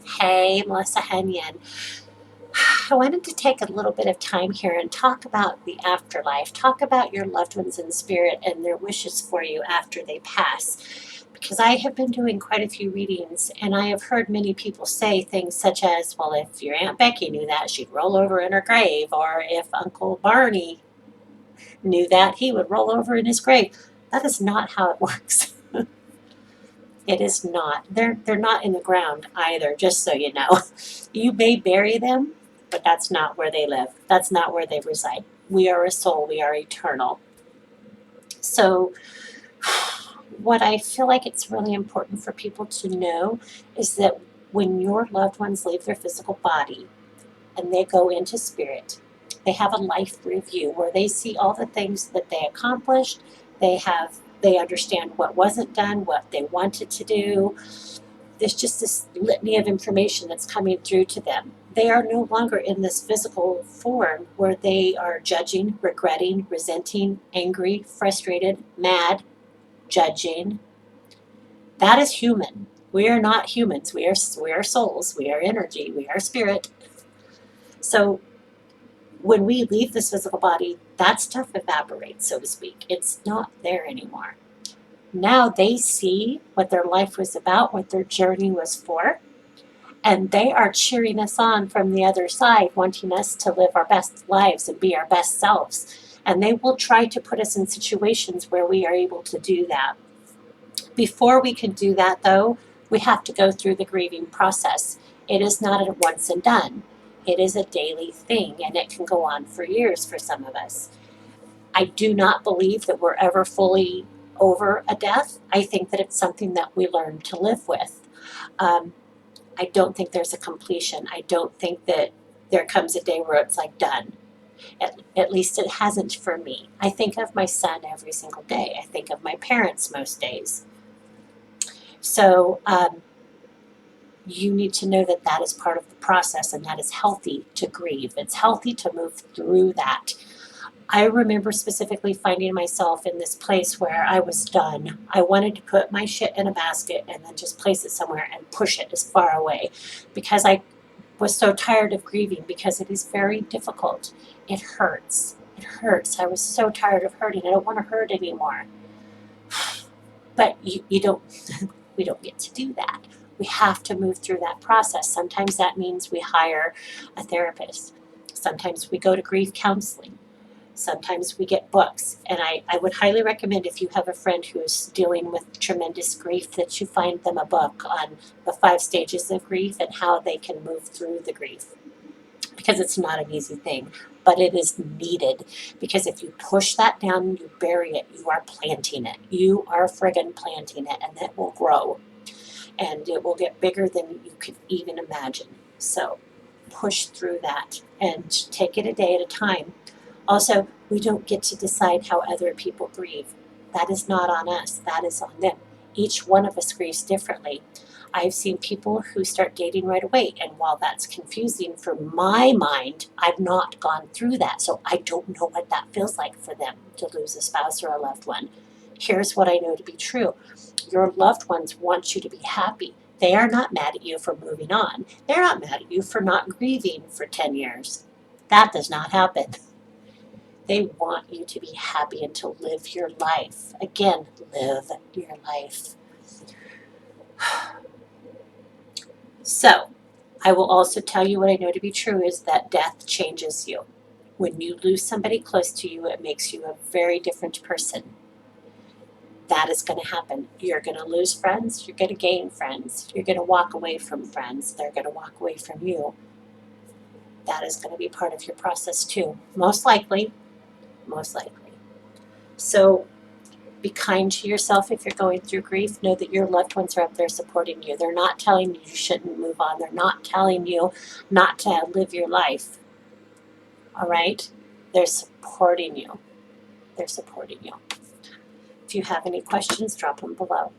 Hey, Melissa Henyon. I wanted to take a little bit of time here and talk about the afterlife, talk about your loved ones in spirit and their wishes for you after they pass. Because I have been doing quite a few readings, and I have heard many people say things such as, well, if your Aunt Becky knew that, she'd roll over in her grave, or if Uncle Barney knew that, he would roll over in his grave. That is not how it works. It is not. They're not in the ground either, just so you know. You may bury them, but that's not where they live. That's not where they reside. We are a soul, we are eternal. So what I feel like it's really important for people to know is that when your loved ones leave their physical body and they go into spirit, they have a life review where they see all the things that they accomplished. They understand what wasn't done, what they wanted to do. There's just this litany of information that's coming through to them. They are no longer in this physical form where they are judging, regretting, resenting, angry, frustrated, mad, judging. That is human. We are not humans. We are souls. We are energy. We are spirit. So when we leave this physical body, that stuff evaporates, so to speak. It's not there anymore. Now they see what their life was about, what their journey was for, and they are cheering us on from the other side, wanting us to live our best lives and be our best selves. And they will try to put us in situations where we are able to do that. Before we can do that, though, we have to go through the grieving process. It is not a once and done. It is a daily thing, and it can go on for years for some of us. I do not believe that we're ever fully over a death. I think that it's something that we learn to live with. Um, I don't think there's a completion. I don't think that there comes a day where it's like done. At least it hasn't for me. I think of my son every single day. I think of my parents most days. So you need to know that that is part of the process and that is healthy to grieve. It's healthy to move through that. I remember specifically finding myself in this place where I was done. I wanted to put my shit in a basket and then just place it somewhere and push it as far away because I was so tired of grieving because it is very difficult. It hurts. It hurts. I was so tired of hurting. I don't want to hurt anymore. But you don't, we don't get to do that. We have to move through that process. Sometimes that means we hire a therapist. Sometimes we go to grief counseling. Sometimes we get books. And I would highly recommend if you have a friend who is dealing with tremendous grief that you find them a book on the 5 stages of grief and how they can move through the grief. Because it's not an easy thing, but it is needed. Because if you push that down and you bury it, you are planting it. You are friggin' planting it, and it will grow. And it will get bigger than you could even imagine. So push through that and take it a day at a time. Also, we don't get to decide how other people grieve. That is not on us, that is on them. Each one of us grieves differently. I've seen people who start dating right away, and while that's confusing for my mind, I've not gone through that, so I don't know what that feels like for them to lose a spouse or a loved one. Here's what I know to be true. Your loved ones want you to be happy. They are not mad at you for moving on. They're not mad at you for not grieving for 10 years. That does not happen. They want you to be happy and to live your life. Again, live your life. So, I will also tell you what I know to be true is that death changes you. When you lose somebody close to you, it makes you a very different person. That is going to happen. You're going to lose friends. You're going to gain friends. You're going to walk away from friends. They're going to walk away from you. That is going to be part of your process too. Most likely. Most likely. So be kind to yourself if you're going through grief. Know that your loved ones are up there supporting you. They're not telling you you shouldn't move on. They're not telling you not to live your life. All right? They're supporting you. They're supporting you. If you have any questions, drop them below.